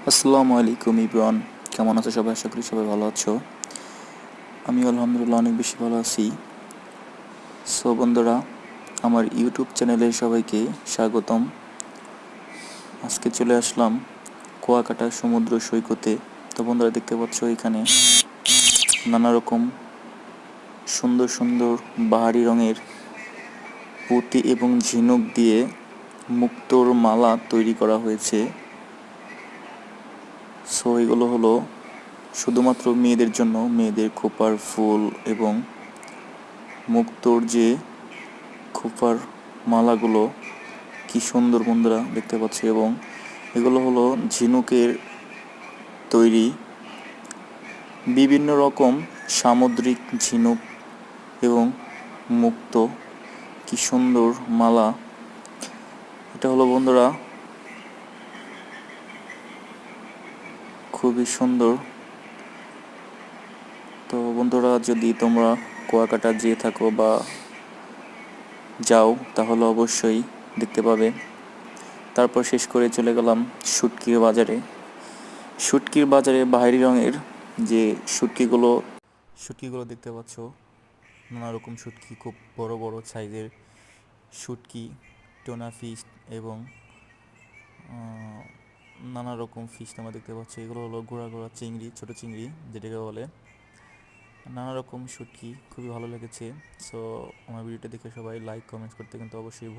আসসালামু আলাইকুম ইব্রান, কেমন আছো সবাই? আশা করি সবাই ভালো আছো। আমি আলহামদুলিল্লাহ অনেক বেশি ভালো আছি। সো বন্ধুরা, আমার ইউটিউব চ্যানেলে সবাইকে স্বাগতম। আজকে চলে আসলাম কুয়াকাটা সমুদ্র সৈকতে। তো বন্ধুরা, দেখতে পাচ্ছ এখানে নানা রকম সুন্দর সুন্দর বাহারি রঙের পুঁতি এবং ঝিনুক দিয়ে মুক্তোর মালা তৈরি করা হয়েছে। সো এগুলো হলো শুধুমাত্র মেয়েদের জন্য, মেয়েদের খোপার ফুল এবং মুক্তোর যে খোপার মালাগুলো কি সুন্দর বন্ধুরা দেখতে পাচ্ছি। এবং এগুলো হলো ঝিনুকের তৈরি, বিভিন্ন রকম সামুদ্রিক ঝিনুক এবং মুক্তো, কি সুন্দর মালা। এটা হলো বন্ধুরা খুবই সুন্দর। তো বন্ধুরা, যদি তোমরা কুয়াকাটা যেয়ে থাকো বা যাও তাহলে অবশ্যই দেখতে পাবে। তারপর শেষ করে চলে গেলাম শুটকির বাজারে। শুটকির বাজারে বাহারি রঙের যে শুটকিগুলো দেখতে পাচ্ছ, নানা রকম শুটকি, খুব বড় বড় সাইজের শুটকি, টোনা ফিশ এবং নানা রকম ফিশ তোমরা দেখতে পাচ্ছ। এগুলো হলো ঘোড়া ঘোড়া চিংড়ি, ছোট চিংড়ি যেটাকে বলে। নানা রকম শুটকি খুবই ভালো লেগেছে। সো আমার ভিডিওটা দেখে সবাই লাইক কমেন্টস করতে কিন্তু অবশ্যই